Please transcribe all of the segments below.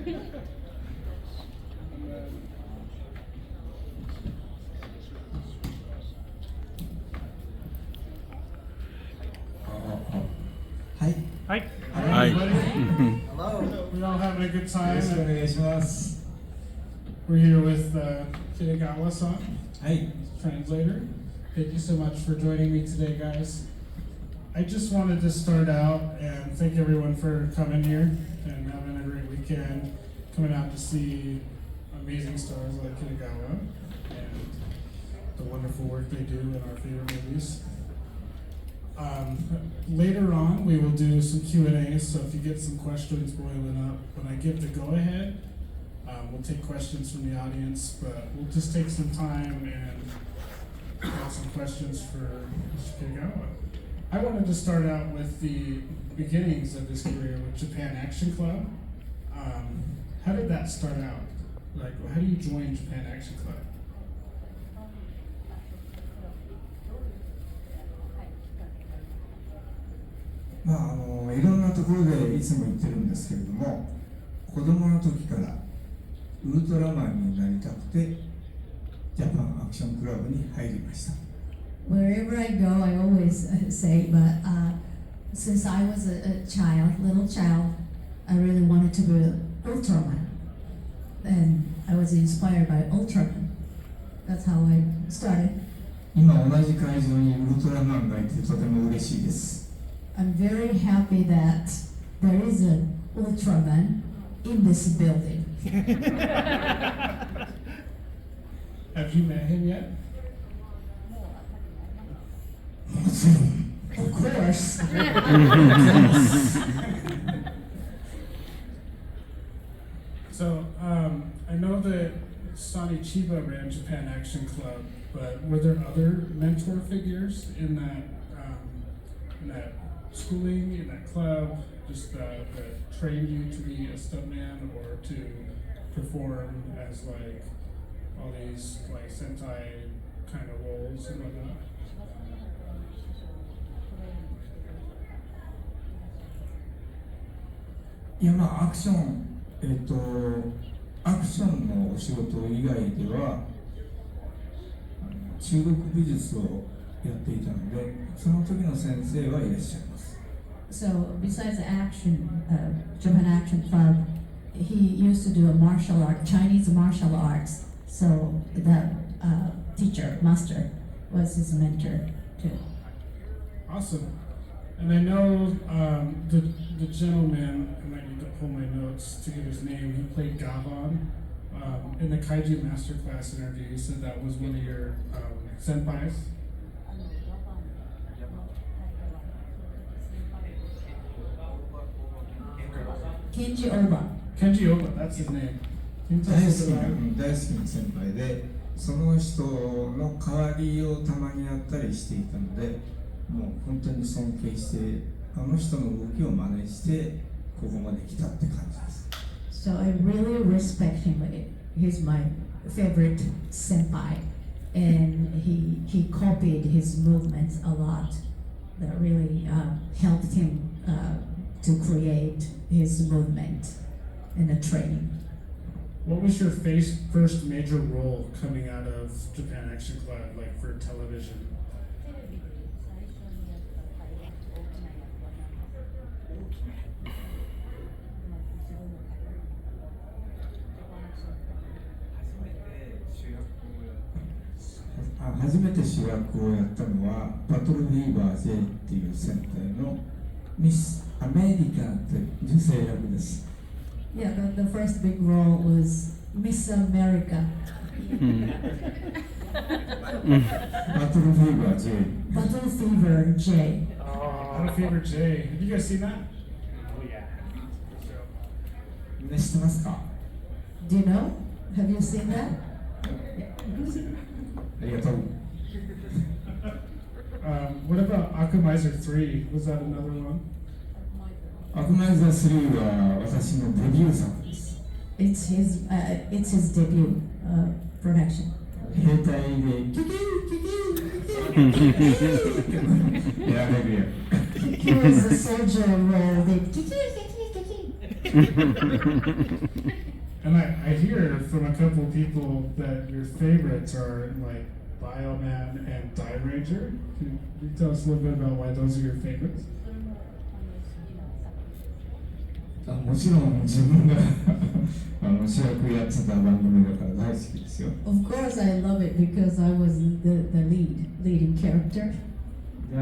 Hi. Hi. Hi. Hello. We're all having a good time. よろしくお願いします。 We're here with Kitagawa-san, はい。 translator. Thank you so much for joining me today, guys. I just wanted to start out and thank everyone for coming here and having a great weekend, coming out to see amazing stars like Kitagawa and the wonderful work they do in our favorite movies. Later on, we will do some Q&A, so if you get some questions boiling up, when I give the go-ahead, we'll take questions from the audience, but we'll just take some time and have some questions for Mr. Kitagawa. I wanted to start out with the beginnings of his career with Japan Action Club. How did that start out? Like, how do you join Japan Action Club? いろんなところでいつも言ってるんですけれども、子供の時からウルトラマンになりたくてジャパンアクションクラブに入りました。 Wherever I go, I always say, but since I was a child, little child, I really wanted to be an Ultraman. And I was inspired by Ultraman. That's how I started. 今同じ会場にウルトラマンがいてとても嬉しいです。 I'm very happy that there is an Ultraman in this building. Have you met him yet? Of course. So, I know that Sonny Chiba ran Japan Action Club, but were there other mentor figures in that schooling, in that club, just that trained you to be a stuntman or to perform as like all these like Sentai kind of roles and whatnot? いやアクションアクションのお仕事以外では中国美術をやっていたので、その時の先生はいらっしゃいます。 So besides the action, Japan Action Club, he used to do a martial art, Chinese martial arts. So the teacher, master, was his mentor too. Awesome. And I know the gentleman, I might need to pull my notes to get his name, he played Gavan in the Kaiju Masterclass interview. You said that was one of your senpais? Kenji Oba. Kenji Oba, that's his name. Can you tell 大好 us き about な him? 大好きな先輩で、その人の代わりをたまにやったりしていたので、もう本当に尊敬して、あの人の動きを真似して、ここまで来たって感じです。 So I really respect him. He's my favorite senpai, and he copied his movements a lot. That really helped him to create his movement in the training. What was your first major role coming out of Japan Action Club, like for television? 初めて主役をやったのはバトルフィーバー J っていう戦隊のミス・アメリカンという女性役です。 Yeah, the first big role was Miss America. バトルフィーバー J。 Battle Fever J. Battle Fever J. Have you guys seen that? Oh yeah. みんな知ってますか？ Do you know? Have you seen that? ありがとう。What about Akumaiser 3? Was that another one? アクマイザー3は私のデビュー作です。 It's his debut production. 兵隊でキキンキキンキキンやられるやん。 He was a soldier where they kiki. And I hear from a couple people that your favorites are like Bioman and Die Ranger. Can you tell us a little bit about why those are your favorites? もちろん自分が主役やってた番組だから大好きですよ。 Of course, I love it because I was the leading character. で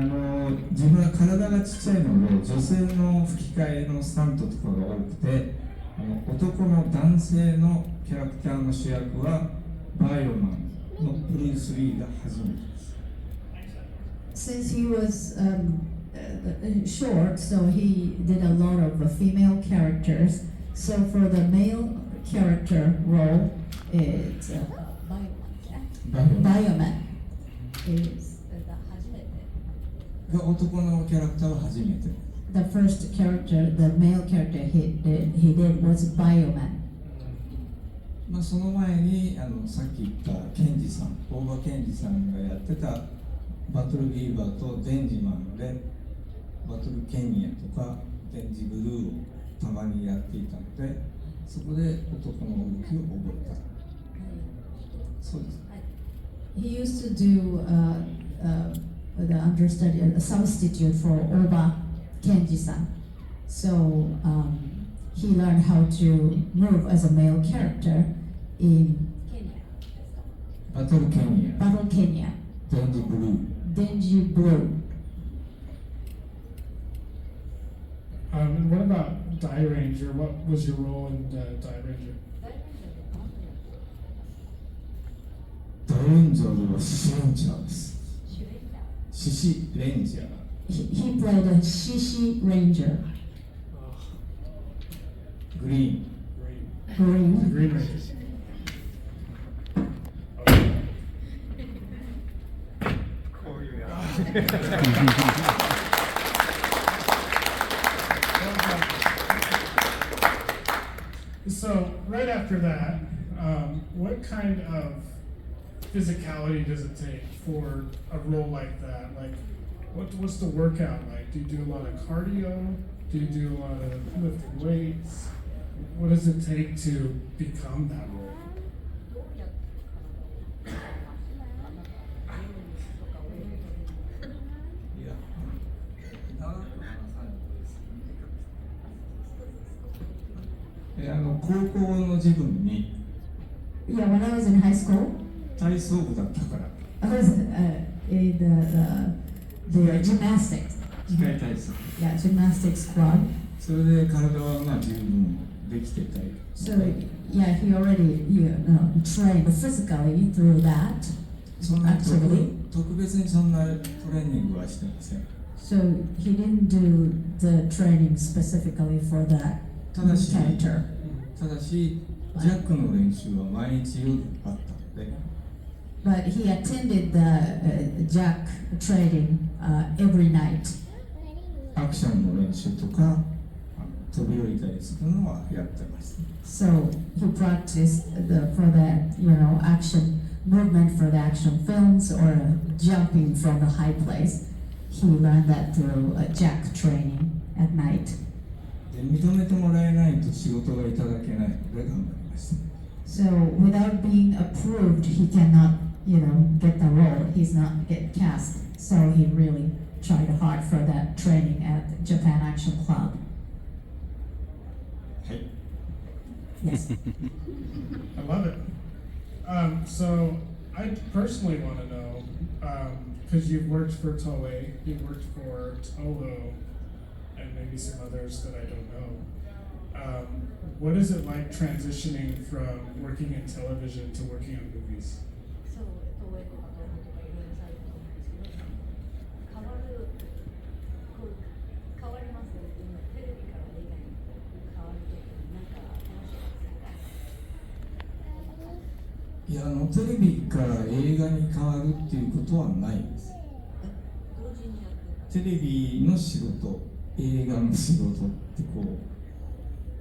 自分は体がちっちゃいので女性の吹き替えのスタントとかが多くて男の男性のキャラクターの主役はバイオマンのブルース・リーが初めてです。 Since he was short, so he did a lot of female characters. So for the male character role, it's Bioman is が男のキャラクターは初めて。 the first character, the male character he did was Bioman. まあその前にさっき言ったケンジさん、大場ケンジさんがやってたバトルビーバーとデンジマンでバトルケニアとかデンジブルーをたまにやっていたのでそこで男の動きを覚えた。そうです。He used to do the understudy, a substitute for Oba Kenji-san. So he learned how to move as a male character in バトルケニア、 Battle Kenya, デンジブルー。 Denji Blue. And what about Die Ranger? What was your role in Die Ranger? ダイレンジャーではシシレンジャーです。シシレンジャー。 He played a Shishi Ranger, Green. Green. Green Ranger. So right after that, what kind of physicality does it take for a role like that? Like, what's the workout like? Do you do a lot of cardio? Do you do a lot of lifting weights? What does it take to become that role? いや、長く話さないとです。高校の自分に Yeah, when I was in high school, 体操部だったから I was in the gymnastics. 機械体操。 Yeah, gymnastics club. それで体はまあ十分できてたり。 So yeah, he already trained physically through that そんな activity. 特別にそんなトレーニングはしてません。 So he didn't do the training specifically for that ただし、 character. ジャックの練習は毎日夜あったので、 But he attended the Jack training every night. アクションの練習とか飛び降りたりするのはやってます。 So he practiced for that, action movement for the action films or jumping from the high place. He learned that through Jack training at night. で認めてもらえないと仕事がいただけないので頑張りました。 So without being approved, he cannot, get the role. He's not get cast. So he really tried hard for that training at Japan Action Club. はい。 Yes. I love it. So I personally want to know, because you've worked for Toei, you've worked for Toho, and maybe some others that I don't know. What is it like transitioning from working in television to working on movies? そう、東映とか東宝とかいろいろされたと思うんですけど、変わりますよね。テレビから映画に変わるときになんか楽しいですか？いやテレビから映画に変わるっていうことはないです。同時にやってた。テレビの仕事、映画の仕事って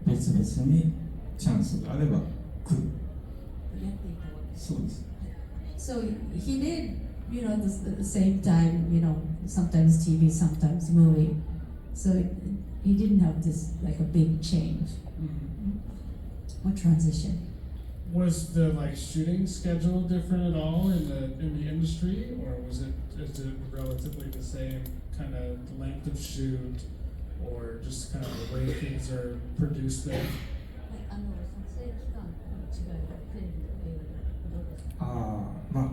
別々にチャンスがあれば来る。やっていたわけです。そうです。 So he did, at the same time, sometimes TV, sometimes movie. So he didn't have this like a big change or transition. Was the like shooting schedule different at all in the industry, or is it relatively the same kind of length of shoot, or just kind of the way things are produced there? はい、撮影期間の違いがテレビと映画でどうですか？まあ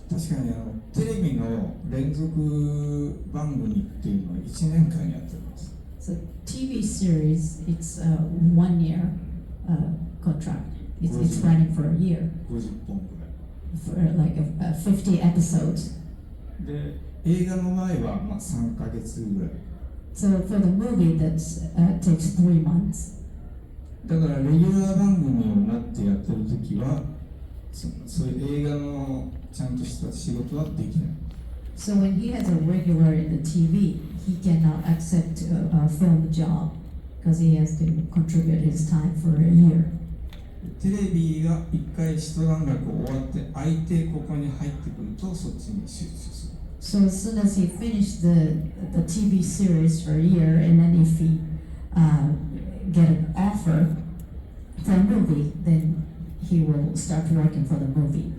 確かにテレビの連続番組っていうのは1年間やってます。 So TV series, it's a 1 year contract. It's running for a year 50本くらい for like 50 episodes. で映画の場合はまあ3ヶ月ぐらい So for the movie, that takes 3 months. だからレギュラー番組になってやってる時はそういう映画のちゃんとした仕事はできない。 So when he has a regular in the TV, he cannot accept a film job because he has to contribute his time for a year. テレビが一回一段落終わって相手ここに入ってくるとそっちに集中する。 So as soon as he finished the TV series for a year, and then if he get an offer for a movie, then he will start working for the movie.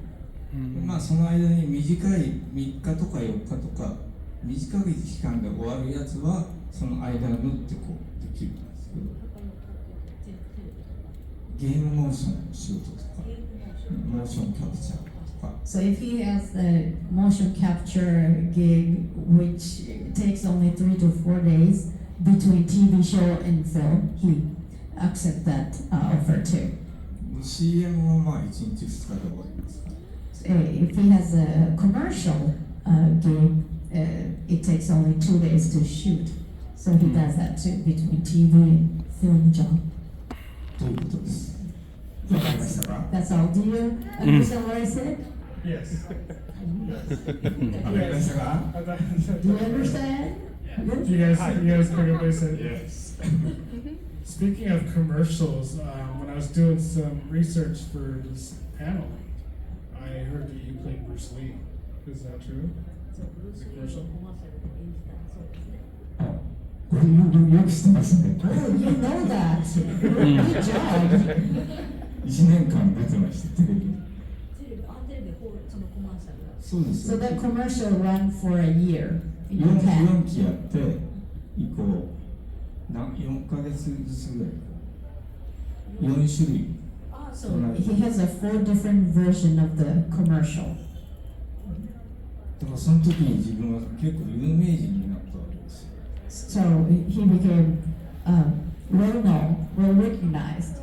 まあその間に短い3日とか4日とか短い期間で終わるやつはその間を縫ってこうできるんですけど、ゲームモーションの仕事とかモーションキャプチャーとか。 So if he has a motion capture gig, which takes only 3 to 4 days between TV show and film, he accepts that offer too. CM はまあ1日2日で終わります。 If he has a commercial gig, it takes only 2 days to shoot. So he does that too between TV and film job. ということです。わかりましたか？ That's all. Do you understand what I said? Yes. わかりましたか？ Do you understand? Good? You guys pick up what I said? Yes. Speaking of commercials, when I was doing some research for this panel, I heard that you played Bruce Lee. Is that true? そうブルース・リーのコマーシャルで演じたそうですね。これよく知ってますね。 Oh, you know that. Good job. 1年間出てましたテレビに。テレビそのコマーシャルが。そうです So よ。 that commercial ran for a year in 4 Japan. 期やって以降4ヶ月ずつぐらい4種類。 So he has a 4 different version of the commercial. だからその時に自分は結構有名人になったわけですよ。 So he became well known, well recognized,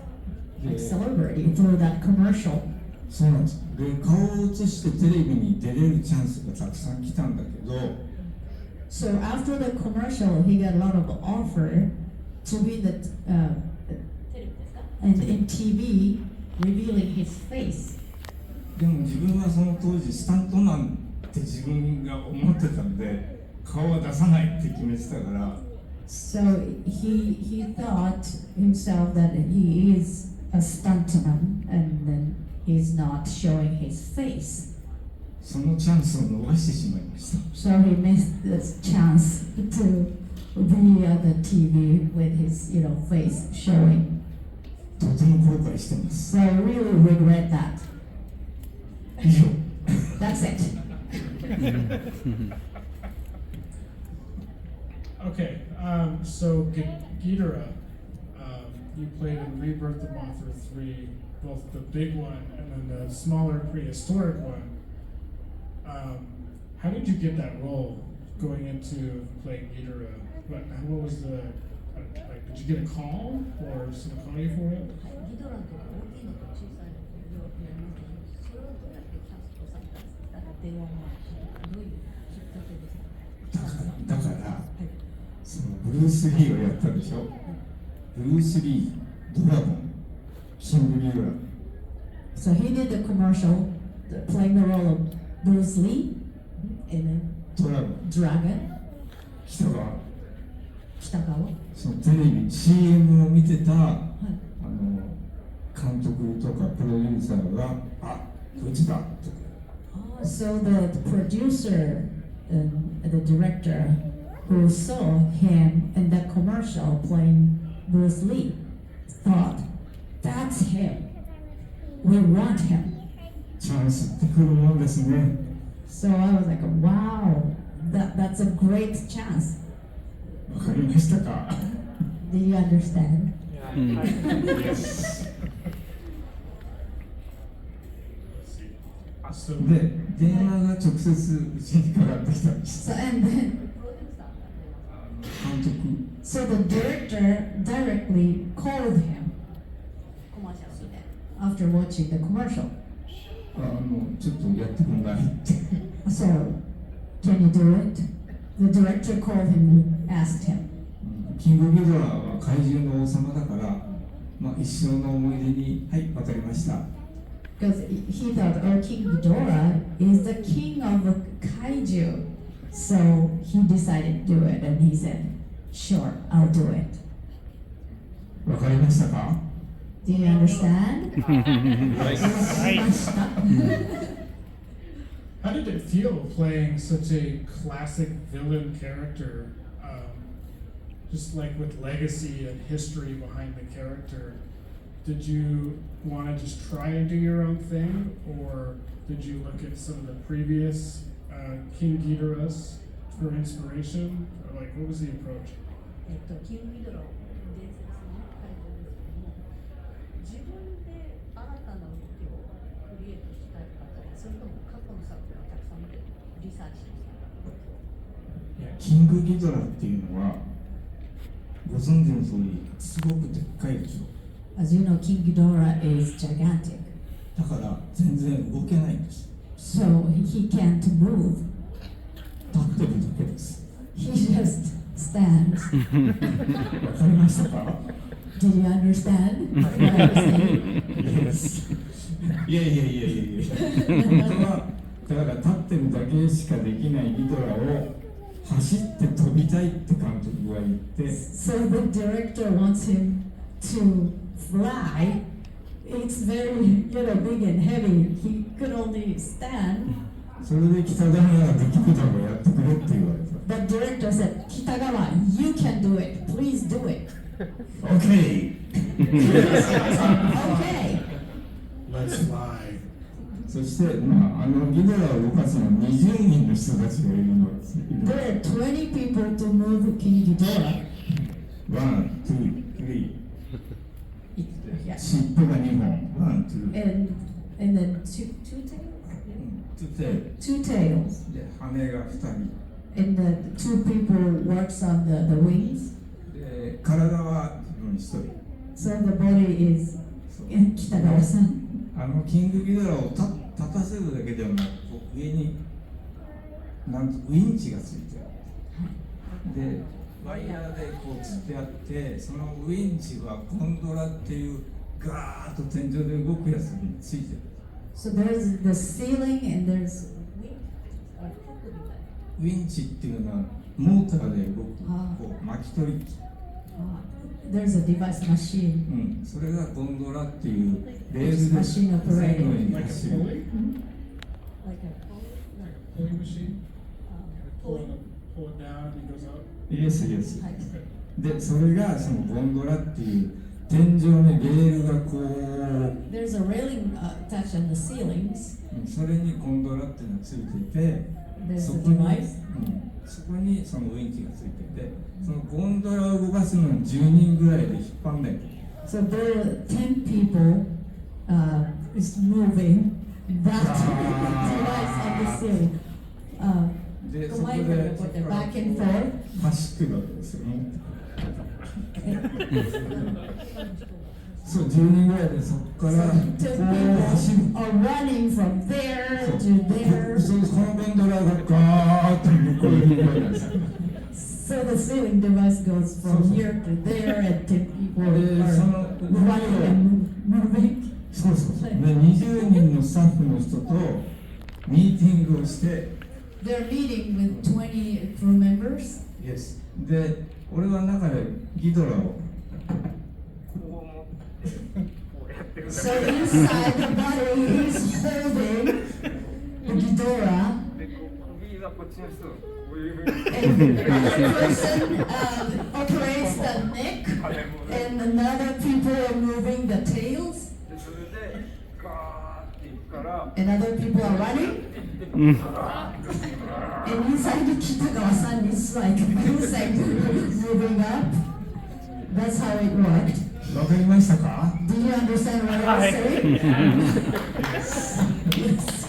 like で celebrity through that commercial. そうなんです。で顔を映してテレビに出れるチャンスがたくさん来たんだけど、 So after the commercial, he got a lot of offer to be the テレビですか？ and in TV revealing his face. でも自分はその当時スタントマンって自分が思ってたんで顔は出さないって決めてたから。 So he thought himself that he is a stuntman and then he's not showing his face. そのチャンスを逃してしまいました。 So he missed this chance to be on the TV with his, face showing. とても後悔してます。 So I really regret that. 以上。 That's it. Okay, so Ghidorah, you played in Rebirth of Mothra 3, both the big one and then the smaller prehistoric one. How did you get that role going into playing Ghidorah? What was the, did you get a call or someone call you for it? ギドラの時大きいのと小さいのと両方やりますけど、それはどうやってキャストされたんですか？電話もどういうきっかけですか？だからそのブルース・リーをやったでしょ。ブルース・リー、ドラゴン、キング・リーラー。 So he did the commercial playing the role of Bruce Lee in ドラゴン、 Dragon, 北川。 Kitagawa. そのテレビ CM を見てた監督とかプロデューサーがあ、こいつだとか。 So the producer and the director who who saw him in the commercial playing Bruce Lee thought, that's him. We want him. チャンスってくるもんですね。 So I was like, wow, that's a great chance. わかりましたか？ Do you understand? Yes. So で、電話が直接うちにかかってきたんです。 So and then プロデューサーが監督 so the director directly called him コマーシャル見て after watching the commercial. ちょっとやってくんないって。 So, can you do it? The director called him and asked him. キングギドラは怪獣の王様だから、まあ、一生の思い出に、はい、わかりました。 Because he thought, oh, King Ghidorah is the king of kaiju. So he decided to do it and he said, sure, I'll do it. わかりましたか？ Do you understand? how did it feel playing such a classic villain character, just like with legacy and history behind the character? Did you want to just try and do your own thing, or did you look at some of the previous King Ghidorahs for inspiration? Or like, what was the approach? キングギドラの伝説の怪獣ですけども、自分で新たな動きをクリエイトしたいかったり、それとも過去の作品をたくさん見てリサーチしてたか。いやキングギドラっていうのは、ご存知の通り、すごくでっかいでしょ。 As you know, King Ghidorah is gigantic. だから全然動けないんです。 So he can't move. 立ってるだけです。 He just stands. わかりましたか？ Do you understand what I'm saying? Yes. いやいやいやいやいや。本当はだから立ってるだけしかできないギドラを走って飛びたいって監督が言って。 So the director wants him to fly. It's very, big and heavy. He could only stand. それで北川ができるだろうやってくれって言われた。 But director said, Kitagawa, you can do it. Please do it. OK! Okay. Let's fly. そして、まあ、ギドラを動かすのは20人の人たちがいるのです。 There are 20 people to move King Ghidorah. 1、2、3。 Yeah. 尻尾が2本。1、2。 And then two tails? で、 Two tails. 羽が2人。 And the two people works on the wings. で、体は自分1人。 So the body is Kitagawa-san. キングギドラを立たせるだけではなく、上になんとウィンチがついてる。で、ワイヤーでこう吊ってあって、そのウィンチはゴンドラっていうガーッと天井で動くやつについてる。 So there's the ceiling and there's ウィンチっていうのはモーターで動くあこう巻き取り機。there's a device machine. それがゴンドラっていうレールで Machine operated. 線の上に Like a 走る。 pulley? Like a Pulley machine? Pull pulling. it down and it goes up? Yes, yes. はい。で、それがそのゴンドラっていう天井にレールがこう、 There's a railing attached on the ceilings. それにゴンドラっていうのがついてて、 There's そ a こに、 device. そこにそのウィンチがついてて、そのゴンドラを動かすのに10人ぐらいで引っ張んないと。 So there are 10 people is moving that device on the ceiling. で、そ The こ line で will put it back and forth. 走ってるわけですよね。そう、10人ぐらいでそこから So こ two う走る。 people are running from there そう to there. このゴンドラがガーッと向こうに行くわけですよ。 So the ceiling device goes from here to there, and 10 people are その running and moving. そうそうそう。で、20人のスタッフの人とミーティングをして、 They're meeting with 20 crew members. Yes. で、俺は中でギドラを So inside the body is holding the Ghidorah, がこっちの人こういうふうに And one person operates the neck, and another people are moving the tails, でそれでガーっていくから and other people are running. And inside the Kitagawa-san is like insect moving up. That's how it worked. わかりましたか？ Did you understand what I was saying? Yes.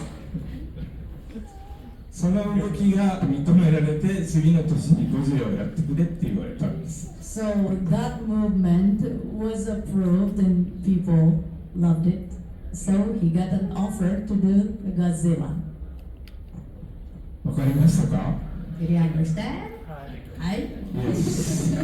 その動きが認められて次の年にゴジラをやってくれって言われたんです。 So that movement was approved and people loved it. So he got an offer to do Godzilla. わかりましたか？ Did you understand? Hi. Yes.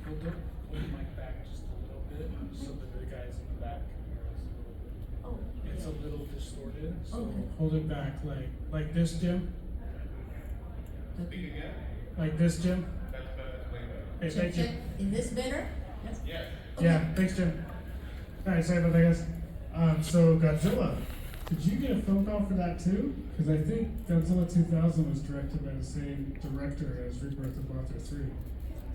Hold the mic back just a little bit so that the guys in the back can hear us a little bit. Oh, It's a little distorted, so Okay. hold it back like this, Jim. Like this, Jim. Hey, Check, thank you. check. Is this better? Yes. Okay. Yeah, thanks, Jim. All right, sorry about that, guys. So Godzilla, did you get a phone call for that too? Because I think Godzilla 2000 was directed by the same director as Rebirth of Monster 3.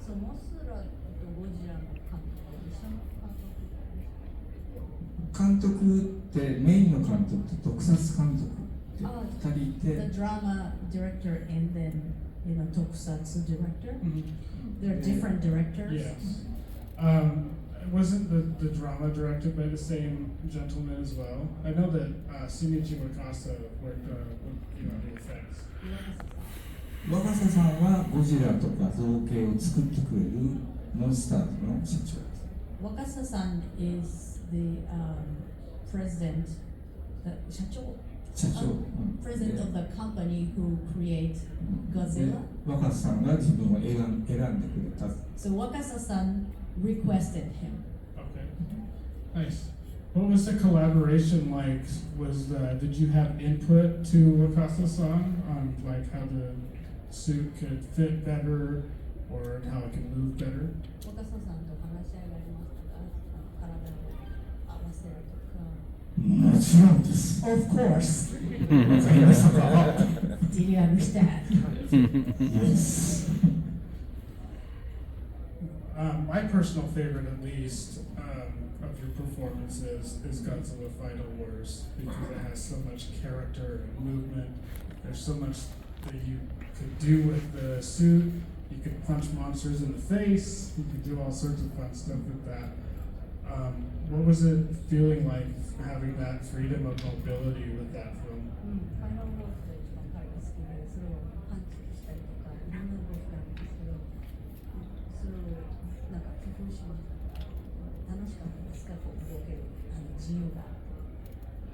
そう、モスラとゴジラの監督は一緒の監督です。監督ってメインの監督と特撮監督って2人い The て、 drama director and then, tokusatsu director. They're Yeah. different directors. Yes. Wasn't the drama directed by the same gentleman as well? I know that Shinichi Wakasa worked with the effects. 若狭さんはゴジラとか造形を作ってくれるモンスターズの社長です。 Wakasa-san is the president, the 社長社長、president of the company who create で Godzilla. 若狭さんが自分を選んでくれた。 So Wakasa-san requested him. Okay. Nice. What was the collaboration like? Did you have input to Wakasa-san on like how the suit could fit better or how it could move better? 若狭さんと話し合いがありましたか？体を合わせるとか。もちろんです。 Of course. わかりましたか？ Did you understand? Yes. My personal favorite, at least, of your performances is Godzilla Final Wars because it has so much character and movement. There's so much that you could do with the suit. You could punch monsters in the face. You could do all sorts of fun stuff with that. What was it feeling like having that freedom of mobility with that film? ファイナルボースが一番彼が好きで、それをパンチしたりとか、いろんな動きがあるんですけど、それをなんか工夫しました。楽しかったですか？こう動ける自由が。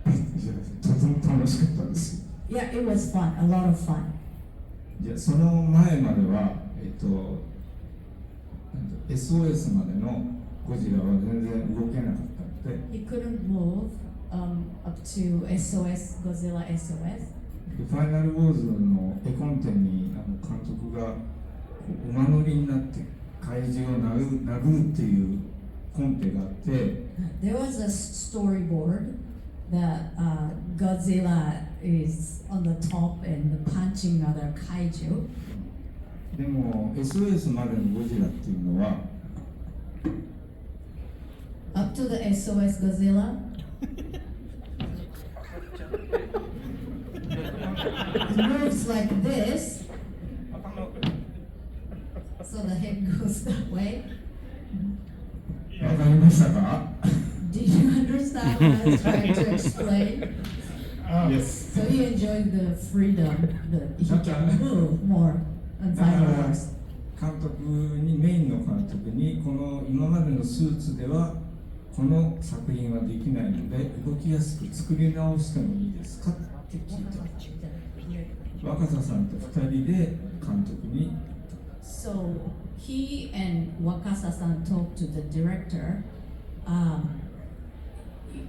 とても楽しかったです。 Yeah, it was fun. A lot of fun. でその前までは、SOS までのゴジラは全然動けなかったので、 He couldn't move up to SOS, Godzilla SOS. でファイナルウォーズの絵コンテに監督がこう馬乗りになって怪獣を殴るっていうコンテがあって、 There was a storyboard that Godzilla is on the top and punching other kaiju. でも SOS までのゴジラっていうのは Up to the SOS Godzilla, it moves like this, so the head goes that way. わかりましたか？ Did you understand what I was trying to explain? Yes. So he enjoyed the freedom that he can move more on だから Final Wars. 監督にメインの監督にこの今までのスーツではこの作品はできないので動きやすく作り直してもいいですかって聞いた。若狭さんと2人で監督に So he and Wakasa-san talked to the director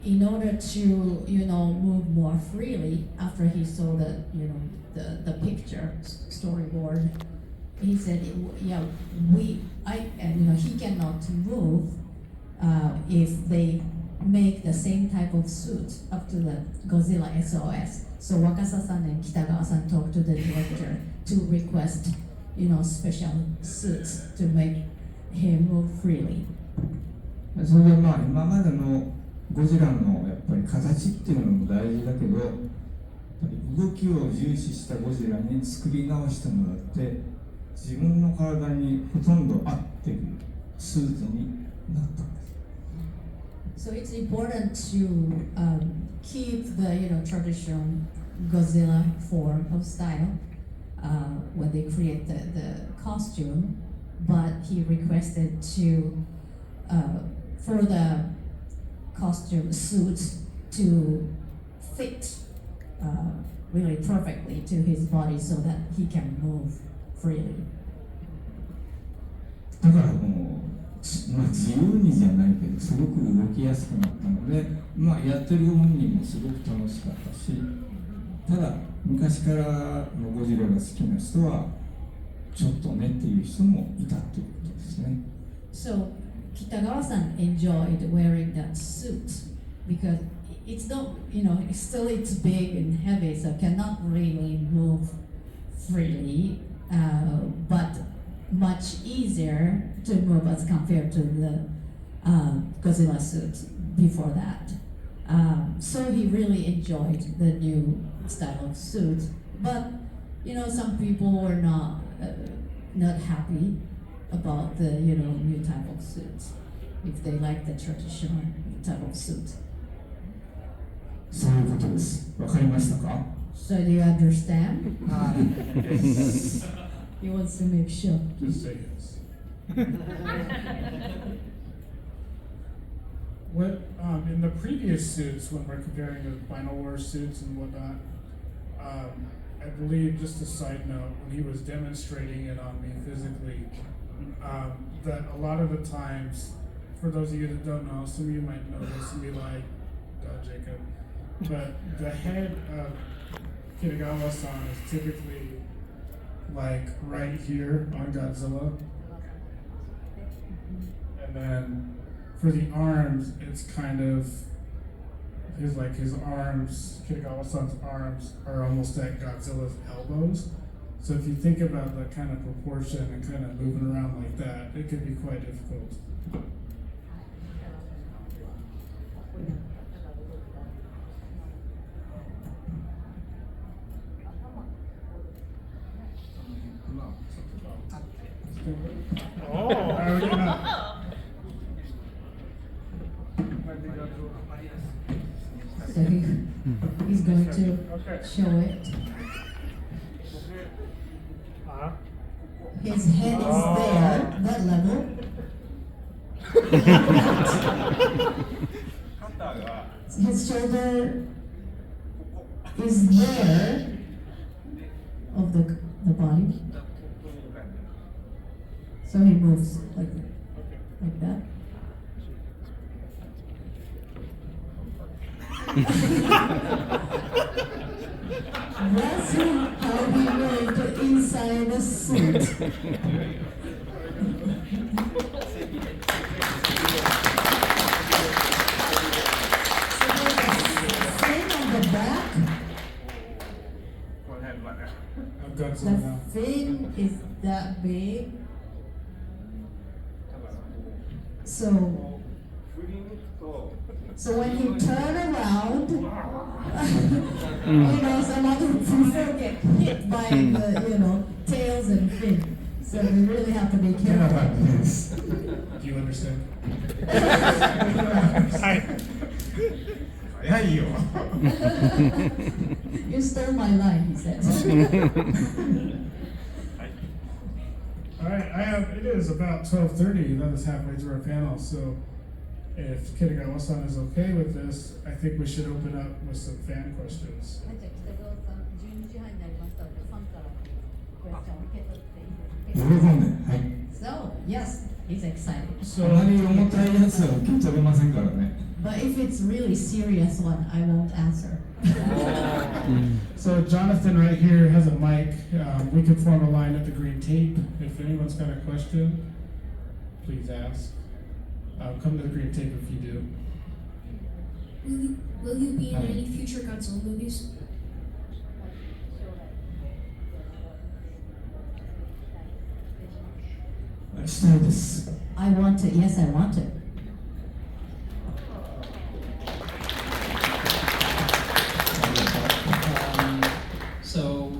in order to, move more freely after he saw the picture storyboard. he said, yeah, he cannot move if they make the same type of suit up to the Godzilla SOS. So Wakasa-san and Kitagawa-san talked to the director to request, special suits to make him move freely. それで今までのゴジラのやっぱり形っていうのも大事だけど、やっぱり動きを重視したゴジラに作り直してもらって、自分の体にほとんど合っているスーツになったんです。So it's important to keep the traditional Godzilla form of style when they create the costume, but he requested for the costume suits to fit really perfectly to his body so that he can move freely. だからもう自由にじゃないけどすごく動きやすくなったので、やってる本人もすごく楽しかったし、ただ昔からのゴジラが好きな人はちょっとねっていう人もいたということですね。So Kitagawa-san enjoyed wearing that suit because it's not, still it's big and heavy, so cannot really move freely, but much easier to move as compared to the Godzilla suit before that. So he really enjoyed the new style of suit, but some people were not happy about the new type of suit if they like the traditional type of suit. そういうことです。わかりましたか？ So do you understand? He wants to make sure. Just say yes. What in the previous suits, when we're comparing the Final War suits and whatnot, I believe, just a side note, when he was demonstrating it on me physically, that a lot of the times, for those of you that don't know, some of you might know this and be like, Jacob, but the head of Kitagawa-san is typically like right here on Godzilla, and then for the arms, it's kind of his arms, Kitagawa-san's arms are almost at Godzilla's elbows. So if you think about that kind of proportion and kind of moving around like that, it could be quite difficult. そ he's going to show it. His head is there, that level. 肩が His shoulder is there of the body. So he moves like that. That's how he moved inside the suit. So fin on the back. I've got The some now. fin is that big. So when you turn around, some other people get hit by the, tails and fin. So we really have to be やば careful. いです。 Do you understand? 早いよ。 You stole my line, he says. All right, it is about 12:30. That is halfway through our panel. So if Kitagawa-san is okay with this, I think we should open up with some fan questions. じゃあ北川さん、12時半になりましたので、ファンからクエスチョンを受け取っていいですか？喜んで、はい。 So, yes, he's excited. そ あまり重たいやつは受け取れませんからね。 But if it's really serious one, I won't answer. So Jonathan right here has a mic. We can form a line at the green tape. If anyone's got a question, please ask. Come to the green tape if you do. Will you be in any future Godzilla movies?したいです。 I want to. Yes, I want to. So,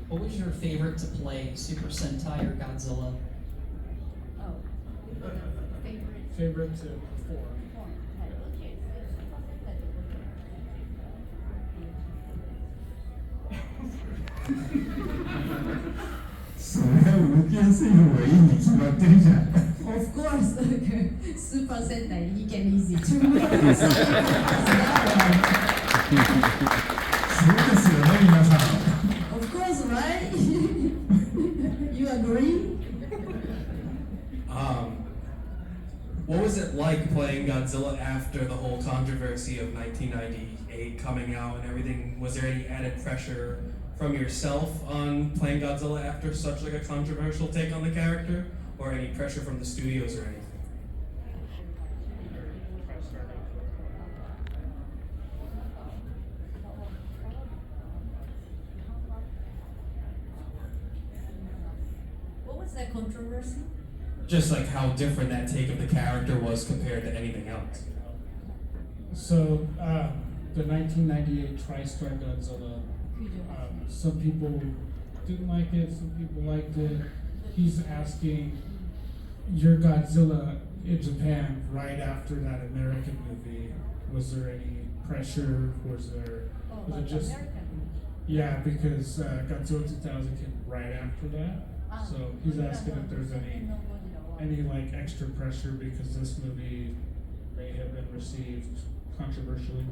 what was your favorite to play, Super Sentai or Godzilla? Oh, favorite Favorite to perform. form. はい、OK。スーパー戦隊とゴジラ。それは動きやすい方がいいに決まってるじゃん。 Of course, Super Sentai, he can easy too. そうですよね、皆さん。 Of course, right? You agree? What was it like playing Godzilla after the whole controversy of 1998 coming out and everything? Was there any added pressure from yourself on playing Godzilla after such like a controversial take on the character, or any pressure from the studios or anything? What was that controversy? Just like how different that take of the character was compared to anything else. So the 1998 TriStar Godzilla. Some people didn't like it. Some people liked it. He's asking, your Godzilla in Japan right after that American movie. Was there any pressure? Was it just? Yeah, because Godzilla 2000 came right after that. So he's asking if there's any like extra pressure because this movie may have been received controversially.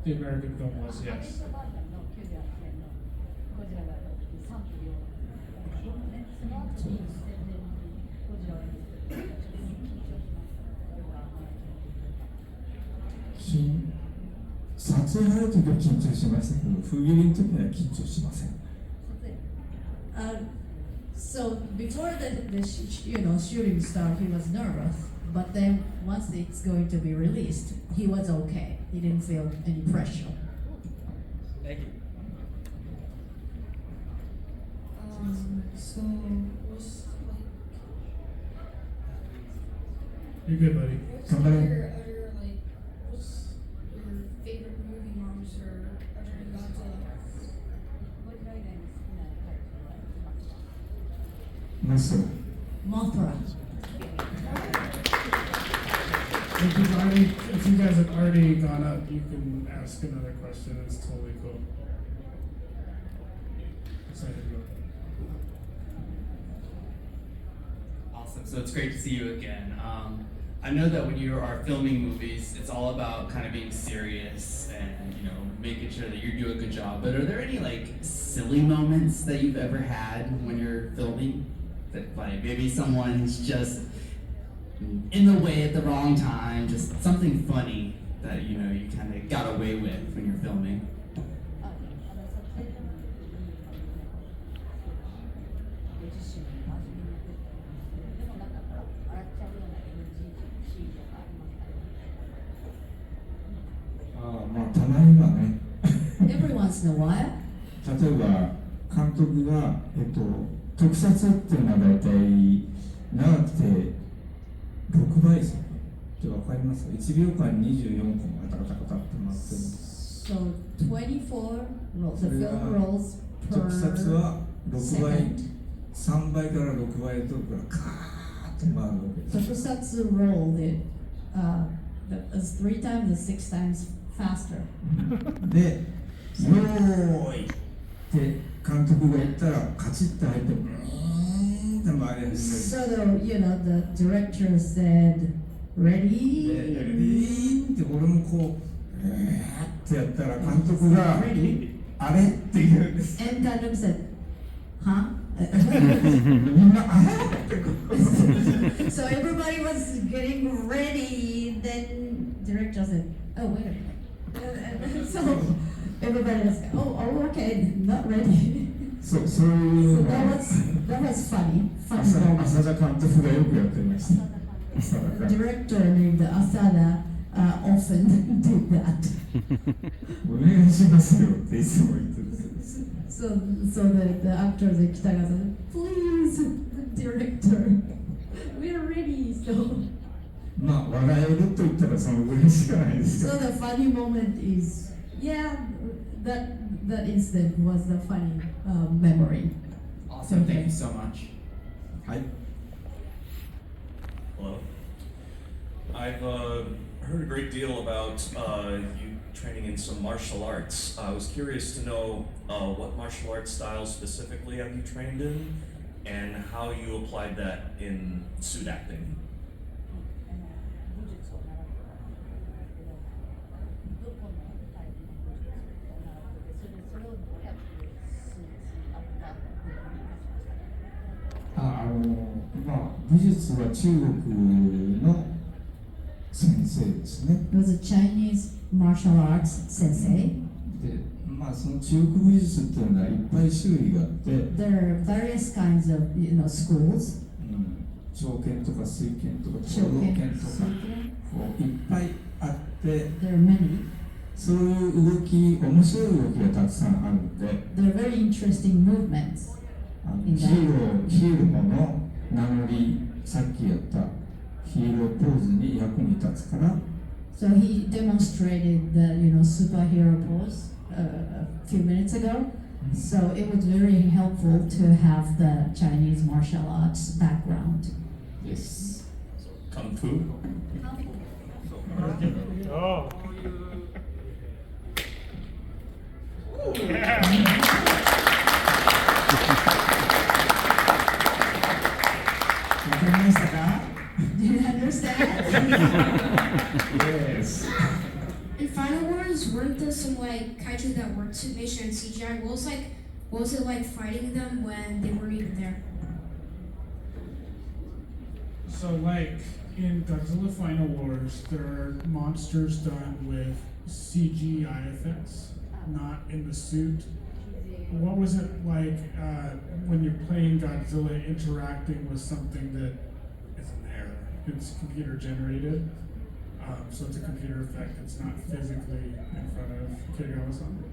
The American film was, yes.緊撮影入るときは緊張しましたけど、風切りのときには緊張しません。 So before the shooting start, he was nervous. But then once it's going to be released, he was okay. He didn't feel any pressure. Thank you. So what's like? You're good, buddy. What's Come on. other like? What's your favorite movie monster other than Godzilla? モス。 Mothra. If you guys have already gone up, you can ask another question. It's totally cool. Excited to go. Awesome. So it's great to see you again. I know that when you are filming movies, it's all about kind of being serious and making sure that you do a good job. But are there any like silly moments that you've ever had when you're filming? That like maybe someone's just in the way at the wrong time, just something funny that you kind of got away with when you're filming. Every once in a while. 例えば監督が、特撮っていうのは大体長くて6倍速って分かりますか？ 1 秒間24個もガタガタガタって回ってる。 So 24 rolls, the film rolls 特撮 per は6倍、 second. 3倍から6倍とからカーッと回るわけです。 Tokusatsu rolled it as 3 times or 6 times faster. で、よーいって監督が言ったらカチッと入ってブーンって回り始める。 So the director said, ready? で、レディーンって俺もこうってやったら監督が Ready? あれって言うんです。 And Gundam said, huh? みんなあれってこう So everybody was getting ready. Then director said, oh, wait a minute. So everybody was, oh, okay, not ready. そういう So の that was funny 浅 moment. 田監督がよくやってました。浅田 The 監督 director named Asada often did that. お願いしますよっていつも言ってるんですよ。 So the actor, the Kitagawa-san, please, director, we are ready. So まあ笑えると言ったらそのぐらいしかないですよ。 the funny moment is, yeah, that incident was the funny memory. Awesome. Thank you so much. はい。 Hello. I've heard a great deal about you training in some martial arts. I was curious to know what martial arts styles specifically have you trained in, and how you applied that in suit acting. 武術を習ってたんですけど、どこのタイプの武術を習ってて、それをどうやってスーツアクターの風に生かしましたか？まあ武術は中国の先生ですね。 He was a Chinese martial arts sensei. で、まあその中国武術っていうのはいっぱい種類があって、 There are various kinds of schools. 長剣とか水剣とか長老剣とかこういっぱいあって、 There are many. そういう動き、面白い動きがたくさんあるので、 There are very interesting movements. ヒーローの名乗り、さっきやったヒーローポーズに役に立つから、 So he demonstrated the superhero pose a few minutes ago. So it was very helpful to have the Chinese martial arts background. Yes. So kung fu. おわかりましたか？ Do you understand? Yes. In Final Wars, weren't there some like kaiju that were based on CGI? What was it like fighting them when they weren't even there? So, like in Godzilla Final Wars, there are monsters done with CGI effects, not in the suit. What was it like when you're playing Godzilla interacting with something that isn't there? It's computer generated, so it's a computer effect. It's not physically in front of Kitagawa-san.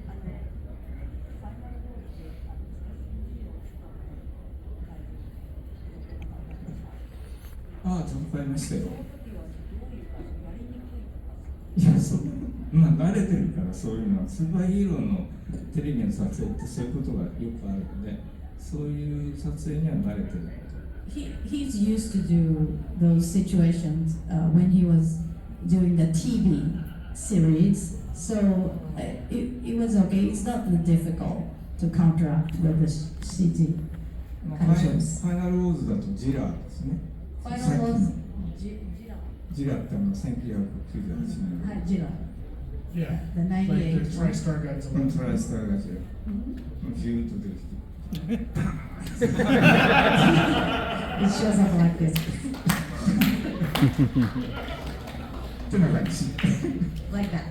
ああ、ちゃんと買いましたよ。いや、まあ慣れてるからそういうのはスーパーヒーローのテレビの撮影ってそういうことがよくあるので、そういう撮影には慣れてる。He's used to do those situations when he was doing the TV series. So it was okay. It's not difficult to counteract with the CG. まあファイナルウォーズだとジラーですね。 Final さっき was のジラって1998年。Jira, Yeah, the like the 98 one. TriStar ト Godzilla. ライスターがジラ。ヒューッと出てきて。 It shows up like this, ってな感じ。 like that.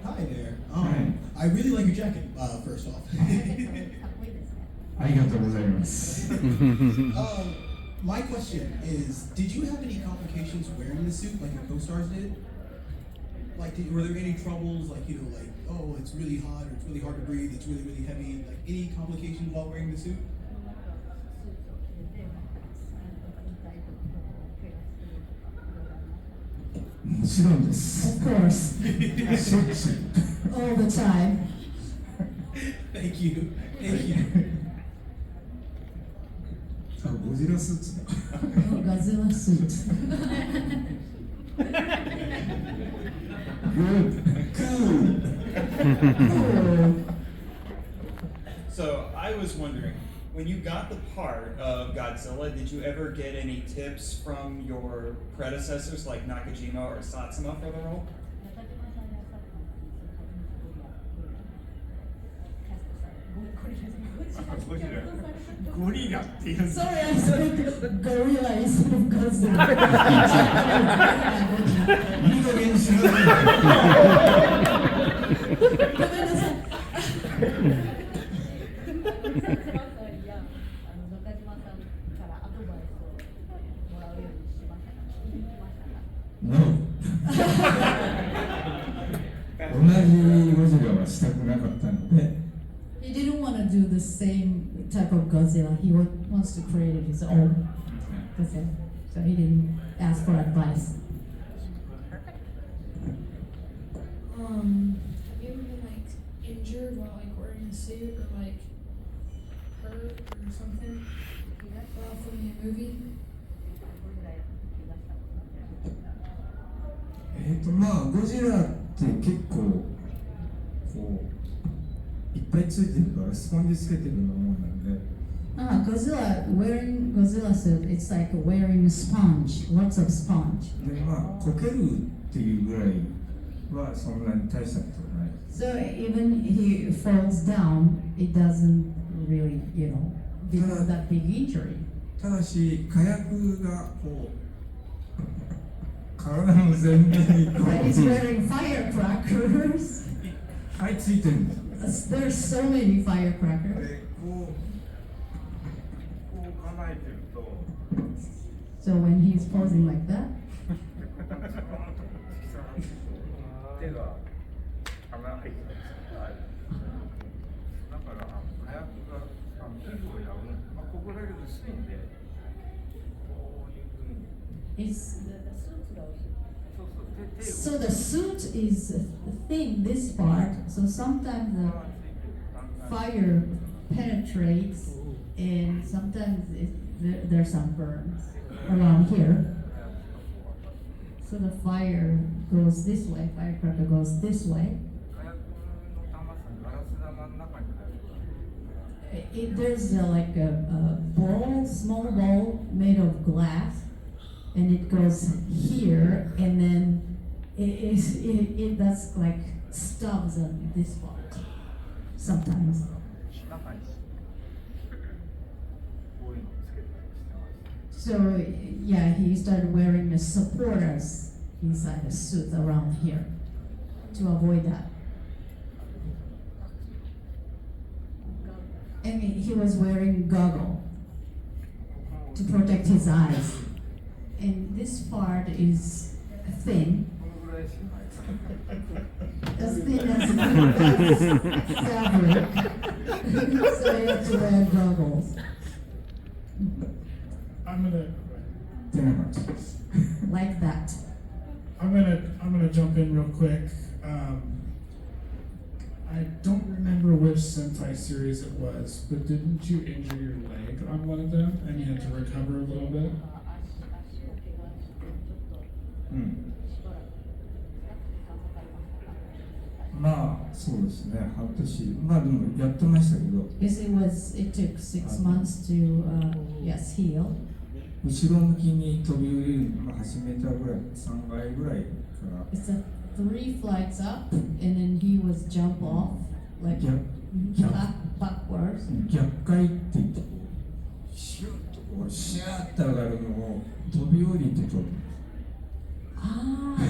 Hi there. Hi. I really like your jacket, first off. かっこいいですね。ありがとうございます。 My question is, did you have any complications wearing the suit like your co-stars did? Like, were there any troubles, like, oh, it's really hot, or it's really hard to breathe, it's really, really heavy, like, any complications while wearing the suit? もちろんです。 Of course, しょっちゅう。 all the time. Thank you. Thank you. あ、ゴジラスーツだ。 Oh, Godzilla suit. Good. Cool. Cool. So I was wondering, when you got the part of Godzilla, did you ever get any tips from your predecessors like Nakajima or Satsuma for the role? 中島さんや佐久間さんにその初めてどうやってキャストされ、ごゴリラっていう Sorry, I said gorilla instead of Godzilla. いい加減にしなさい。ごめんなさい。中島さんからアドバイスをもらうようにしましたか？聞きましたか？ 同じゴジラはしたくなかったので、 He didn't want to do the same type of Godzilla. He wants to create his own Godzilla. So he didn't ask for advice. Have you ever been like injured while like wearing a suit or like hurt or something while filming a movie? まあゴジラって結構こういっぱいついてるからスポンジつけてるようなもんなんで、 Godzilla, wearing Godzilla suit, it's like wearing a sponge, lots of sponge. でまあこけるっていうぐらいはそんなに大したことない。 So even he falls down, it doesn't really, become that big injury. ただし火薬がこう体の前面にこ But he's う wearing firecrackers. はいついてるんですよ。 There's so many firecrackers. でこう構えてると So when he's posing like that, 手が穴開いてるんですよ。だから火薬が皮膚をやる、ここだけでスピンでこういうふうに it's そうそう so the suit is thin, this part. So sometimes the fire penetrates, and sometimes there's some burns around here. So the fire goes this way, firecracker goes this way. 火薬の玉さガラス玉の中に入る。 There's like a ball, small ball made of glass, and it goes here, and then it does like stubs on this part sometimes. 中にこういうのつけたりしてます。 So yeah, he started wearing the supporters inside the suit around here to avoid that. And he was wearing goggle to protect his eyes. And this part is thin, このぐらいしかない。 as thin as fabric. So you have to wear goggles I'm gonna てな感じです。 like that. I'm gonna jump in real quick. I don't remember which Sentai series it was, but didn't you injure your leg on one of them and you had to recover a little bit? うんまあそうですね、半年まあでもやってましたけど、 Yes, it took 6 months to heal. 後ろ向きに飛び降りるの始めたぐらい、3回ぐらいから It's 3 flights up, and then he was jump off like backwards. 逆回って言ってこうシュッとこうシャーッと上がるのを飛び降りて飛ぶ。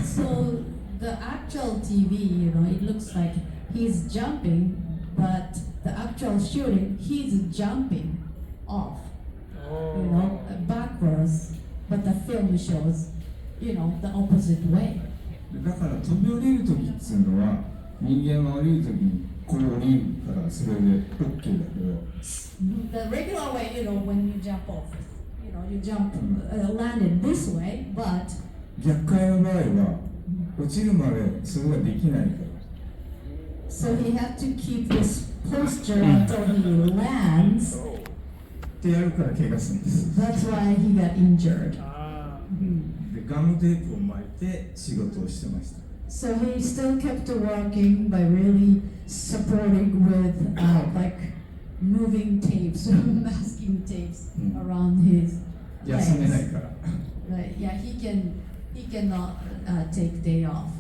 So the actual TV, it looks like he's jumping, but the actual shooting, he's jumping off, backwards. But the film shows, the opposite way. だから飛び降りるときっていうのは人間が降りるときにこう降りるからそれで OK だけど、 The regular way, when you jump off, you jump landed this way, but 逆回の場合は落ちるまでそれができないから。 so he had to keep this posture until he lands. ってやるから怪我するんです。 That's why he got injured. でガムテープを巻いて仕事をしてました。 So he still kept working by really supporting with like moving tapes, masking tapes around his 休めない legs. から。 Right? Yeah, he cannot take day off,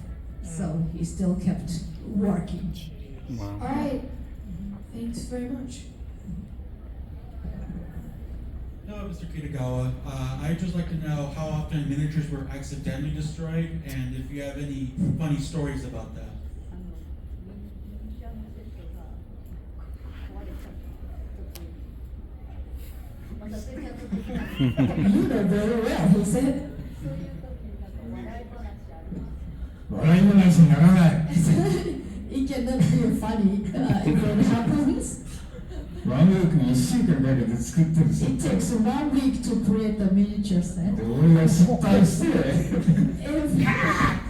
so he still kept working. All right. Thanks very much. Hello, Mr. Kitagawa. I'd just like to know how often miniatures were accidentally destroyed, and if you have any funny stories about that. ミニチュアのセットが壊れちゃった時、また出ちゃった時なんですけど、 You know very well, he said. そういう時になんか笑い話あります。笑い話にならない。 It cannot be funny if it happens. ワンウィークに1週間かけて作ってるセ It ッ takes 1 week to create the miniature set. ト。俺が失敗して、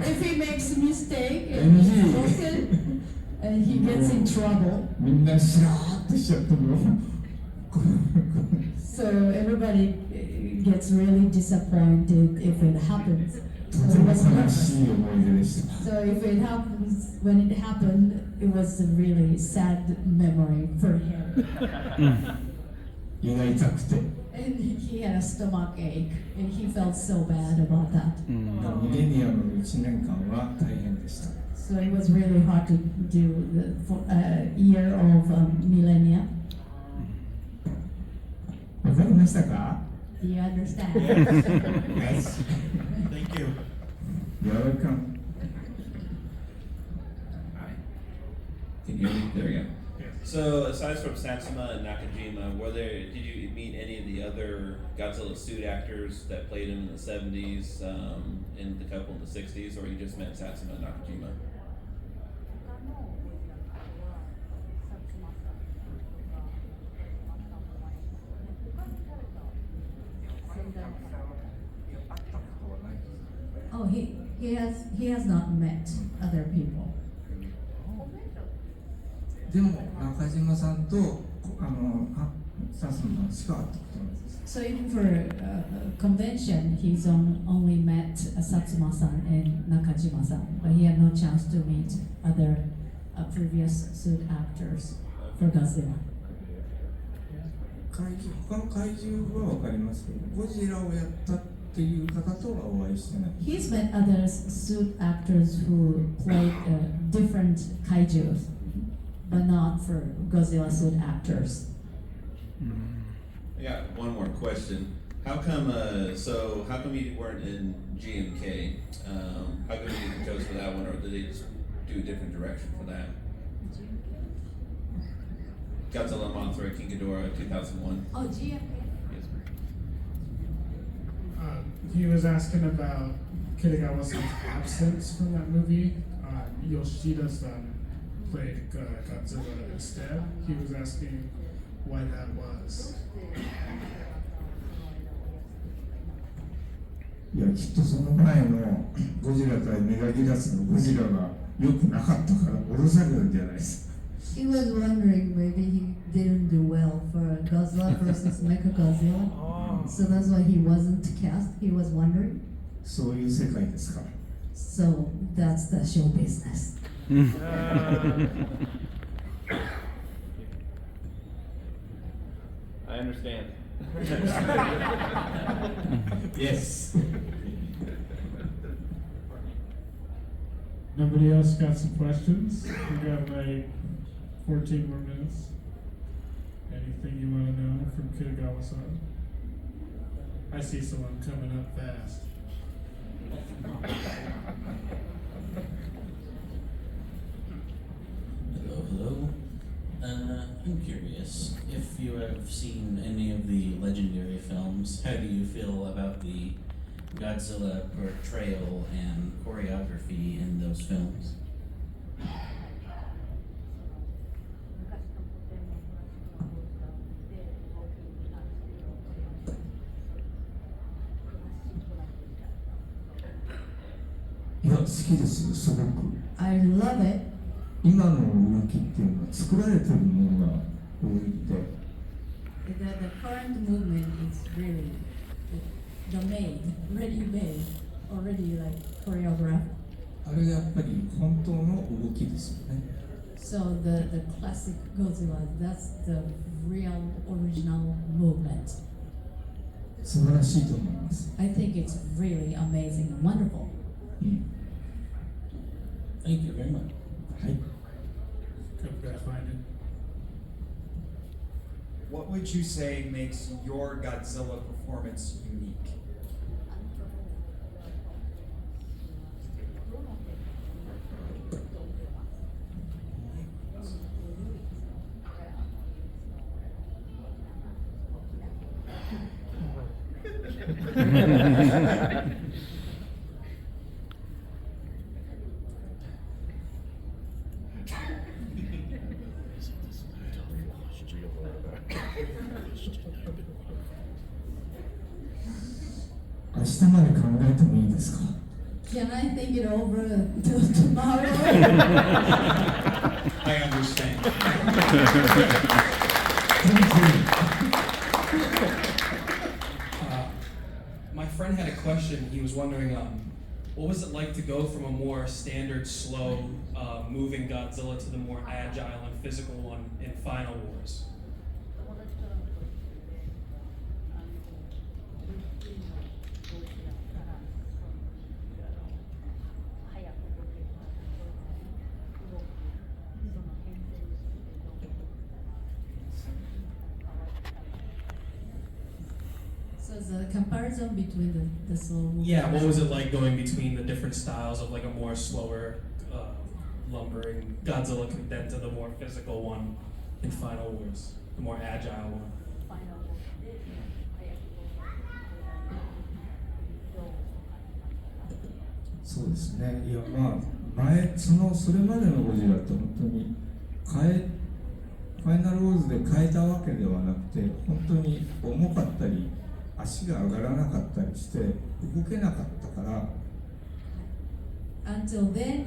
If he makes a mistake and it's NG. broken and he gets in trouble, みんなしらーっとしちゃってもう。 so everybody gets really disappointed if it happens. と So て it も was 悲 nervous. しい思い出でした。 So if it happens, when it happened, it was a really sad memory for him. 胃が痛くて、 And he had a stomach ache, and he felt so bad about that. ミレニアムの1年間は大変でした。 So it was really hard to do the year of millennia. わかりましたか？ Do you understand? Yes. Thank you. You're welcome. Hi. Can you hear me? There we go. So, aside from Satsuma and Nakajima, did you meet any of the other Godzilla suit actors that played him in the 70s, and the couple in the 60s, or you just met Satsuma and Nakajima? 他のゴジラとかは薩摩さんとか松さんも前に他に誰か先代の方。 Oh, he has not met other people. でも中島さんとサスマしか会ったことないです。 So even for a convention, he's only met Satsuma-san and Nakajima-san, but he had no chance to meet other previous suit actors for Godzilla. 他の怪獣は分かりますけど、ゴジラをやったっていう方とはお会いしてない。 He's met other suit actors who played different kaijus, but not for Godzilla suit actors. I got one more question. How come you weren't in GMK? How come you chose for that one, or did they just do a different direction for that? Godzilla Mothra King Ghidorah 2001. Oh, GMK. Yes. He was asking about Kitagawa-san's absence from that movie. Yoshida-san played Godzilla instead. He was asking why that was. いや、きっとその前のゴジラ対メガギラスのゴジラが良くなかったから降ろされたんじゃないですか。 He was wondering maybe he didn't do well for Godzilla versus Mechagodzilla. So that's why he wasn't cast. He was wondering. そういう世界ですから。 So that's the show business. I understand. Yes. Nobody else got some questions? We got like 14 more minutes. Anything you want to know from Kitagawa-san? I see someone coming up fast. Hello. I'm curious if you have seen any of the legendary films. How do you feel about the Godzilla portrayal and choreography in those films? I love it. 今の動きっていうのは作られてるものが多いんで。The current movement is really ready-made, already like choreographed. あれがやっぱり本当の動きですよね。 So the classic Godzilla, that's the real original movement. 素晴らしいと思います。 I think it's really amazing and wonderful. Thank you very much. はい。Good guys find it. what would you say makes your Godzilla performance unique?明日まで考えてもいいですか？ Can I think it over till tomorrow? I understand. My friend had a question. He was wondering, what was it like to go from a more standard, slow, moving Godzilla to the more agile and physical one in Final Wars? So the comparison between the slow movement. Yeah, what was it like going between the different styles of like a more slower, lumbering Godzilla compared to the more physical one in Final Wars, the more agile one?そうですね。いやまあそれまでのゴジラって本当にファイナルウォーズで変えたわけではなくて、本当に重かったり足が上がらなかったりして動けなかったから。Until then,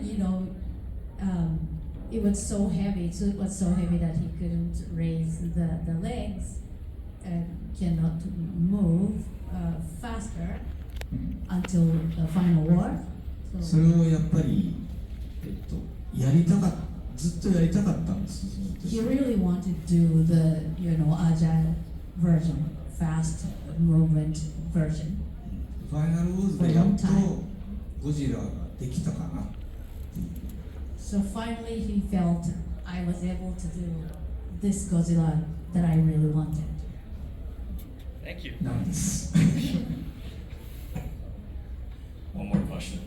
it was so heavy. It was so heavy that he couldn't raise the legs and cannot move faster until the final war. それをやっぱりずっとやりたかったんです。He really wanted to do the agile version, fast movement version. ファイナルウォーズでやっとゴジラができたかな。So finally he felt I was able to do this Godzilla that I really wanted. Thank you. Nice. One more question.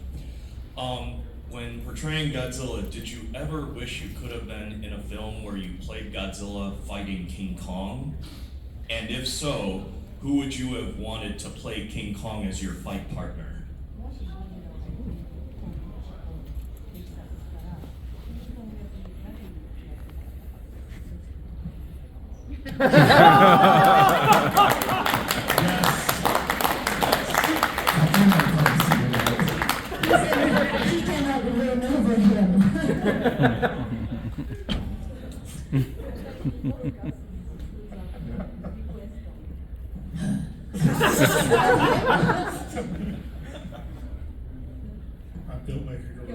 When portraying Godzilla, did you ever wish you could have been in a film where you played Godzilla fighting King Kong? And if so, who would you have wanted to play King Kong as your fight partner? He cannot win over him. I'm built like a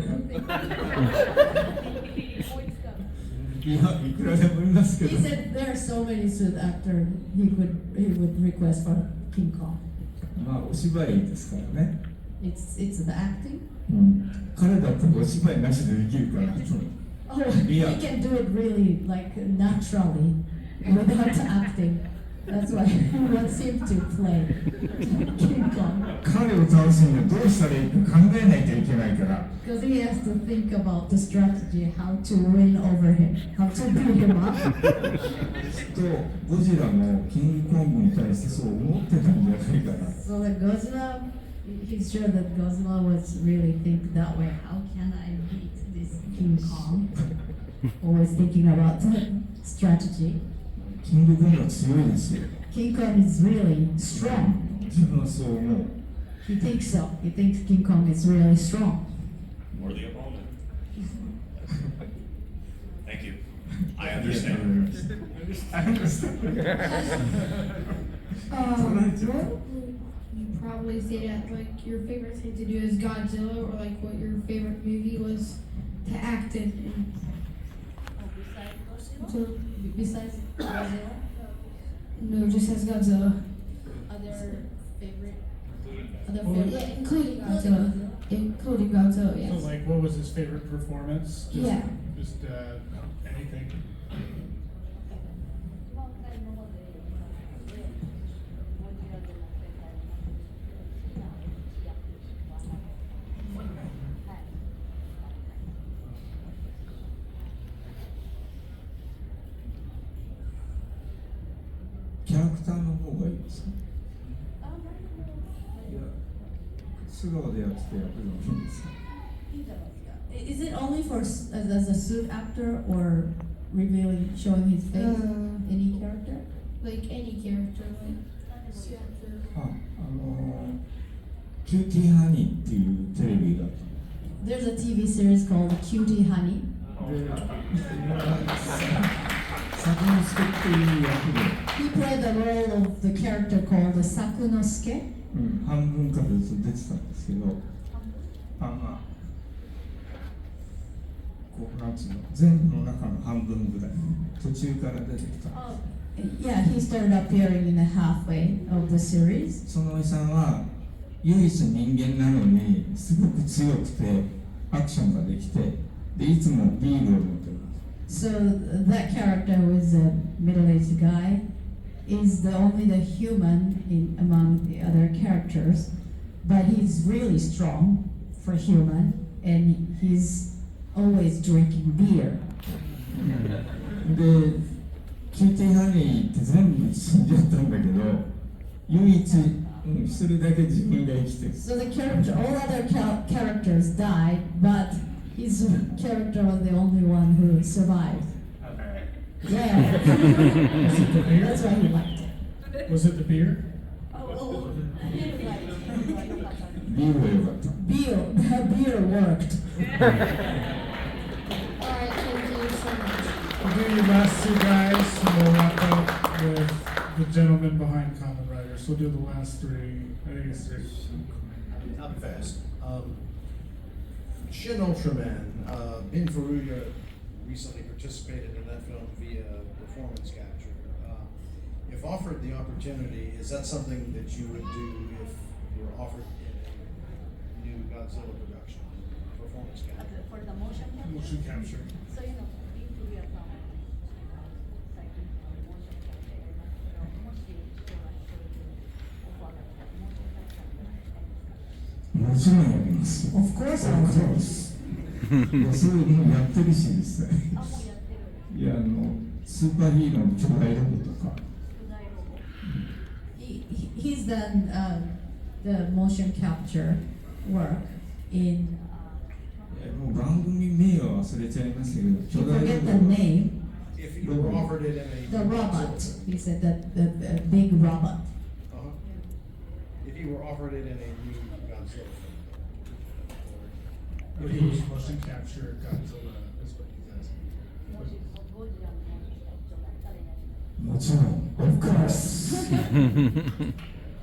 He said there are so many suit actors he would request for King Kong. まあお芝居ですからね。It's the acting. 彼だってお芝居なしでできるから。Oh, he can do it really like naturally without acting. That's why he wants him to play King Kong. 彼を倒すにはどうしたらいいか考えないといけないから。Because he has to think about the strategy, how to win over him, how to beat him up. きっとゴジラもキングコングに対してそう思ってたんじゃないかな。So the Godzilla, he's sure that Godzilla was really think that way. How can I beat this King Kong? Always thinking about the strategy. キングコングは強いですよ。King Kong is really strong. 自分はそう思う。He thinks so. He thinks King Kong is really strong. Worthy opponent. Thank you. I understand. I understand. Well, you probably say that like your favorite thing to do is Godzilla, or like what your favorite movie was to act in. Besides Godzilla, No, just as Godzilla. other favorite, Yeah, including Godzilla. Including Godzilla, yes. So, like, what was his favorite performance? Just anything. ラクターの方がいいですか？いや、素顔でやってた役でもいいんですか？ Is it only for as a suit actor or revealing, showing his face? Any character? Like any character, like suit actor. キューティーハニーっていうテレビが There's a TV series called Cutie Honey. 作之助っていう役で、 He played the role of the character called Sakunosuke. 半分からずっと出てたんですけど、こうなんつうの、全部の中の半分ぐらい、途中から出てきた。Yeah, he started appearing in the halfway of the series. そのおじさんは唯一人間なのにすごく強くてアクションができて、でいつもビールを持ってる。 So that character was a middle-aged guy. Is only the human among the other characters, but he's really strong for human, and he's always drinking beer. で、キューティーハニーって全部死んじゃったんだけど、唯一一人だけ自分が生きてる。 So the character, all other characters died, but his character was the only one who survived. Yeah. That's why he liked it. Was it the beer? Beer は良かった。Beer worked. Alright, thank you so much. We'll do your last two guys, and we'll wrap up with the gentleman behind Kamen Rider. So we'll do the last three. I think it's three. I'll be fast. Shin Ultraman, Ben Faruya recently participated in that film via performance capture. If offered the opportunity, is that something that you would do if you were offered in a new Godzilla production? Performance capture. For the motion capture? Motion capture. So, you know, in Korea,最近モーションキャプチャーやりますけど、もし将来そういうオファーが来たらモーションキャプチャーやりたいですか？もちろんやります。 Of course, I'll do it. そういうのやってるしですね。あ、もうやってる。いや、スーパーヒーローの巨大ロボとか。He's done the motion capture work in. もう番組名は忘れちゃいましたけど、 You 巨大 forget ロ the ボ。 name. If you were offered it in a The new robot. Godzilla- He said that the big robot. If you were offered it in a new Godzilla film. If he was motion capture Godzilla, is what he's asking. もしゴジラのモーションキャプチャーだったらやります。もちろん、of course.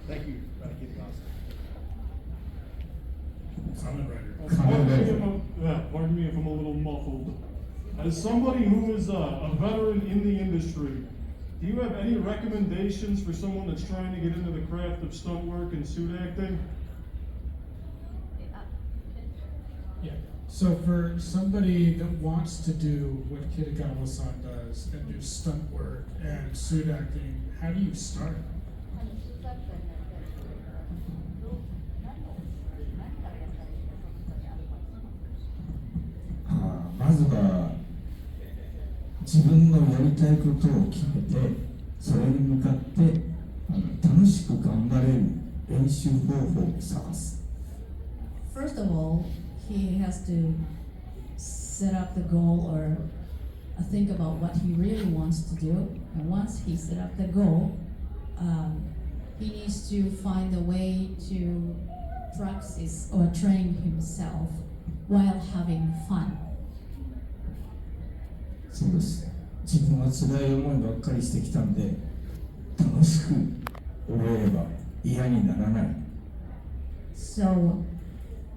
Thank you, Kitagawa-san. Kamen Rider. Pardon me if I'm a little muffled. As somebody who is a veteran in the industry, do you have any recommendations for someone that's trying to get into the craft of stunt work and suit acting? Yeah. So for somebody that wants to do what Kitagawa-san does and do stunt work and suit acting, how do you start? スーツアクターになりたい人だから、何からやったらいいか、その人にアドバイスします。まずは自分のやりたいことを決めて、それに向かって楽しく頑張れる練習方法を探す。 First of all, he has to set up the goal or think about what he really wants to do. And once he set up the goal, he needs to find a way to practice or train himself while having fun. そうです。自分は辛い思いばっかりしてきたんで、楽しく覚えれば嫌にならない。 So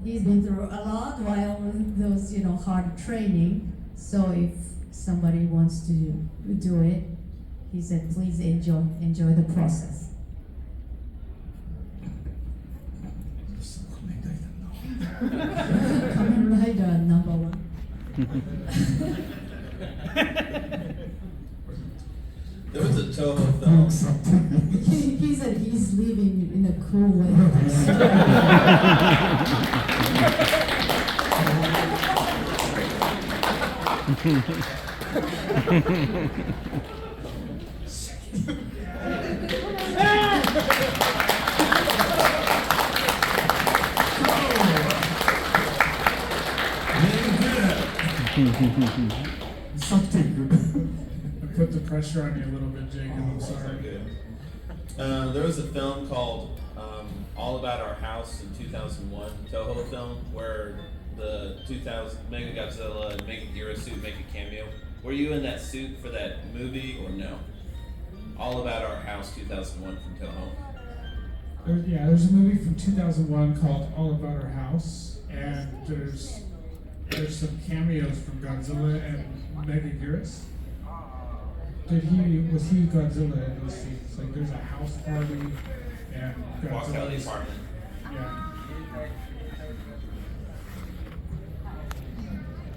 he's been through a lot while those, hard training. So if somebody wants to do it, he said, please enjoy the process. 仮面ライダーナンバーワン。There was a Toho film. He said he's living in a cool way. Something. I put the pressure on you a little bit, Jacob. I'm sorry. There was a film called All About Our House in 2001, Toho film, where the 2000 Mega Godzilla and Mega Ghidorah suit make a cameo. Were you in that suit for that movie or no? All About Our House 2001 from Toho. There's a movie from 2001 called All About Our House, and there's some cameos from Godzilla and Mega Ghidorah. Was he Godzilla in those scenes? Like there's a house party and Walks out of the apartment. Yeah.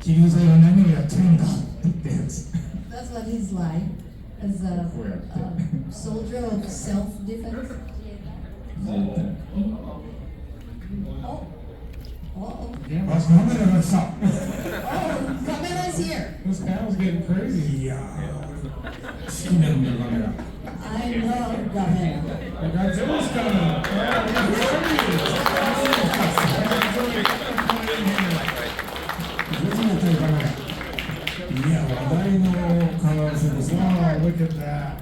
キリンさんが何をやってるんだってやつ。 That's what he's like as a soldier of self-defense. Oh, Kamera's here. This panel's getting crazy. I love Kamera. Godzilla's coming. Wow, look at that.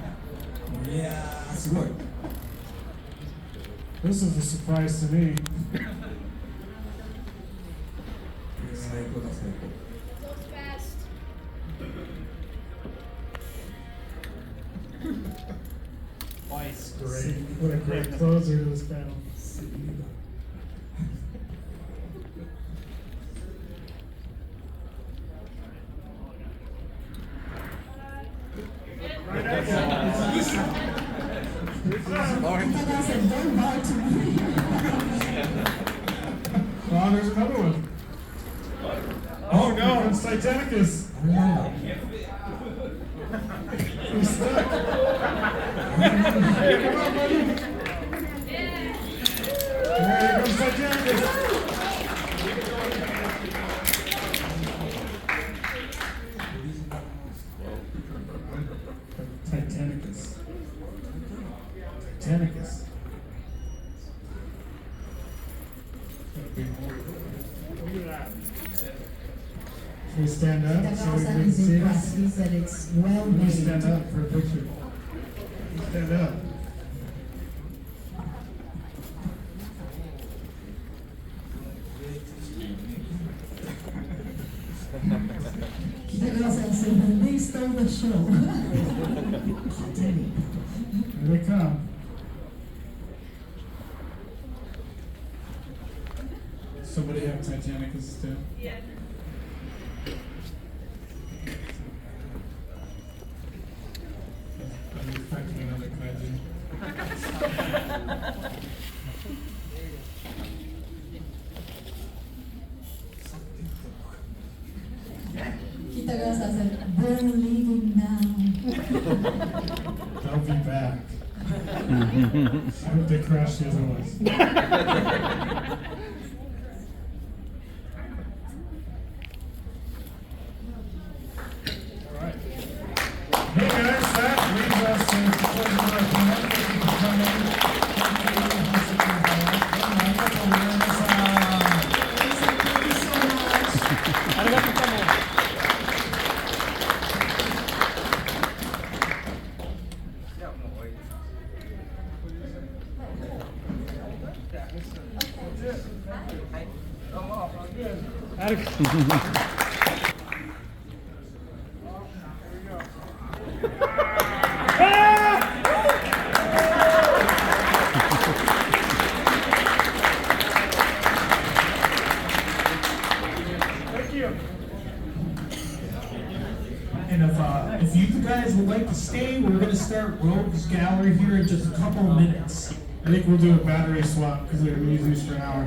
This is a surprise to me. So fast. Twice. Great. What a great closer to this panel. Oh, there's another one. Oh no, it's Titanicus. He's stuck. Hey, come on, buddy. Here comes Titanicus. Titanicus. Titanicus. Should we stand up so we Kitagawa-san can is see impressed. us? He said it's well We made. stand up for a picture. Stand up. Kitagawa-san said when they stole the show. Here they come. Somebody have Titanicus too? Yeah. I'm expecting another kaiju. Kitagawa-san said, they're leaving now. They'll be back. I hope they crash the other ones. Alright. Hey guys, that leaves us to the close of our panel. Thank you for coming. And if you guys would like to stay, we're going to start Rogue's Gallery here in just a couple of minutes. I think we'll do a battery swap because we've been using these for an hour.